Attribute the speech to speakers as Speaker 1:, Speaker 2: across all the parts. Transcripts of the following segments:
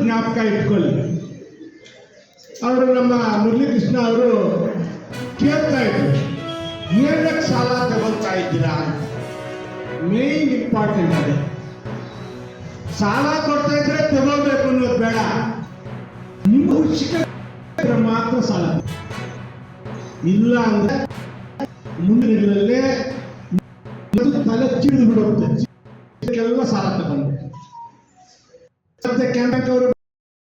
Speaker 1: ಜ್ಞಾಪಕ ಇಟ್ಕೊಳ್ಳಿ. ಅವರು ನಮ್ಮ ಮುರಳೀಕೃಷ್ಣ ಅವರು ಕೇಳ್ತಾ ಇದ್ರು, ಏನಕ್ಕೆ ಸಾಲ ತಗೊಳ್ತಾ ಇದ್ದೀರಾ? ಮೇನ್ ಇಂಪಾರ್ಟೆಂಟ್ ಅದೇ. ಸಾಲ ಕೊಡ್ತಾ ಇದ್ರೆ ತಗೋಬೇಕು ಅನ್ನೋದು ಬೇಡ, ನಿಮ್ಮ ಅವಶ್ಯಕತೆ ಮಾತ್ರ ಸಾಲ. ಇಲ್ಲ ಅಂದ್ರೆ ಮುಂದಿನಲ್ಲೇ ತಲೆ ಚಿಡಿದು ಬಿಡುತ್ತೆ. ಎಲ್ಲ ಸಾಲ ತಗೊಂಡು ಮತ್ತೆ ಬ್ಯಾಂಕ್ ಅವರು,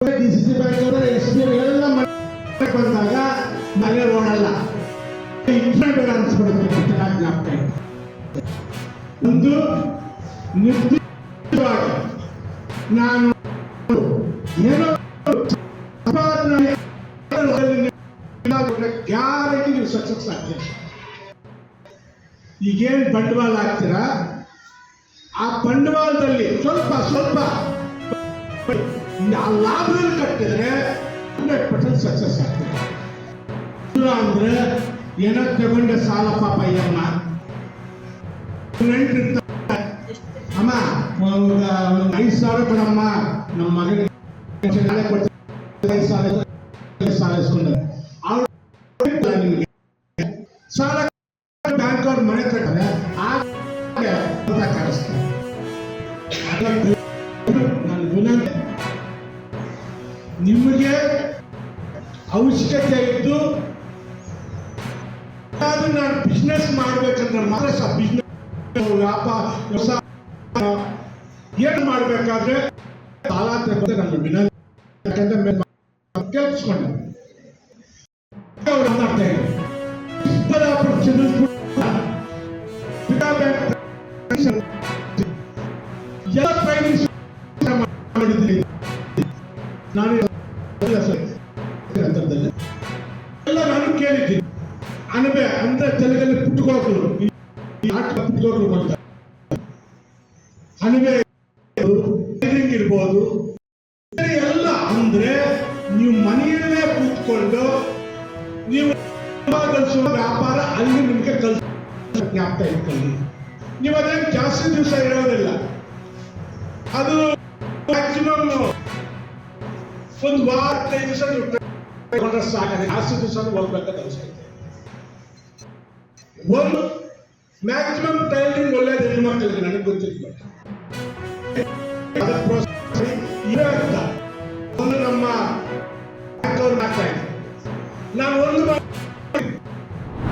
Speaker 1: DCC ಬ್ಯಾಂಕ್ ಅವರು, SBI ಎಲ್ಲ ಬಂದಾಗ ಮನೆ ಓಡಲ್ಲ, ಇಂಟ್ರೆಸ್ಟ್ ಅನ್ಸ್ಬಿಡುತ್ತೆ. ಜ್ಞಾಪಕ ಒಂದು ನಿರ್ದಿಷ್ಟವಾಗಿ ನಾನು ಏನೋ ಗ್ಯಾರಂಟಿ ನೀವು ಸಕ್ಸಸ್ ಆಗ್ತೀರ. ಈಗೇನು ಬಂಡವಾಳ ಹಾಕ್ತೀರಾ, ಆ ಬಂಡವಾಳದಲ್ಲಿ ಸ್ವಲ್ಪ ಸ್ವಲ್ಪ ಆ ಲಾಭದಲ್ಲಿ ಕಟ್ಟಿದ್ರೆ 100% ಸಕ್ಸಸ್ ಆಗ್ತದೆ. ಇಲ್ಲ ಅಂದ್ರೆ ಏನೋ ತಗೊಂಡೆ ಸಾಲ, ಪಾಪ ಅಯ್ಯಮ್ಮ ಅಮ್ಮ ಒಂದು 5,000 ಕೊಡಮ್ಮ, ನಮ್ಮ ಮಗನಿಗೆ 5,000 ಸಾಲ ಇಸ್ಕೊಂಡ್ರೆ ನಿಮಗೆ ಸಾಲ ಬ್ಯಾಂಕ್ ಅವ್ರ ಮನೆ ಕಟ್ಟಾರೆ ಕಾಣಿಸ್ತಾರೆ. ನಾನು ವಿನಂತಿ, ನಿಮಗೆ ಅವಶ್ಯಕತೆ ಇದ್ದು ನಾನು ಬಿಸ್ನೆಸ್ ಮಾಡ್ಬೇಕಂದ್ರೆ ಮಾತ್ರ ಬಿಸ್ನೆಸ್ ವ್ಯಾಪಾರ ವ್ಯವಸಾಯ ಏನು ಮಾಡ್ಬೇಕಾದ್ರೆ ಸಾಲ ತಗೊಂಡು ನನ್ನ ವಿನಂತಿ. ಯಾಕಂದ್ರೆ ಕೇಳಿಸ್ಕೊಂಡೆ ನಾನು ಕೇಳಿದ್ದೀನಿ. ಅನಬೆ ಅಂದ್ರೆ ತೆಲುಗಲ್ಲಿ ಪುಟ್ಟಗೋಗ್ರು ಅಂತ ಅನಬೆ ಇರ್ಬೋದು. ಎಲ್ಲ ಅಂದ್ರೆ ನೀವು ಮನೆಯಲ್ಲೇ ಕೂತ್ಕೊಂಡು ನೀವು ಕಲಿಸುವ ವ್ಯಾಪಾರ ಅಲ್ಲಿ ನಿಮಗೆ ಜ್ಞಾಪಕ ಇಟ್ಕೊಳ್ಳಿ. ನೀವು ಅದೇನು ಜಾಸ್ತಿ ದಿವಸ ಇರೋದಿಲ್ಲ, ಅದು ಮ್ಯಾಕ್ಸಿಮಮ್ ಒಂದು ವಾರ 5 ದಿವಸ ನೀವು ಸಾಕಾಗ. ಜಾಸ್ತಿ ದಿವಸ ಹೋಗ್ಬೇಕಂತ ಅನಿಸ್ತೈತೆ. ಒಂದು ಮ್ಯಾಕ್ಸಿಮಮ್ ಟೈಲಿಂಗ್ ಒಳ್ಳೇದು ಹೆಣ್ಮಕ್ಳಿಗೆ, ನನಗೆ ಗೊತ್ತಿಲ್ಲ. ಒಂದು ನಮ್ಮ ಮಾಡ್ತಾ ಇದ್ದೆ ನಾನು. ಒಂದು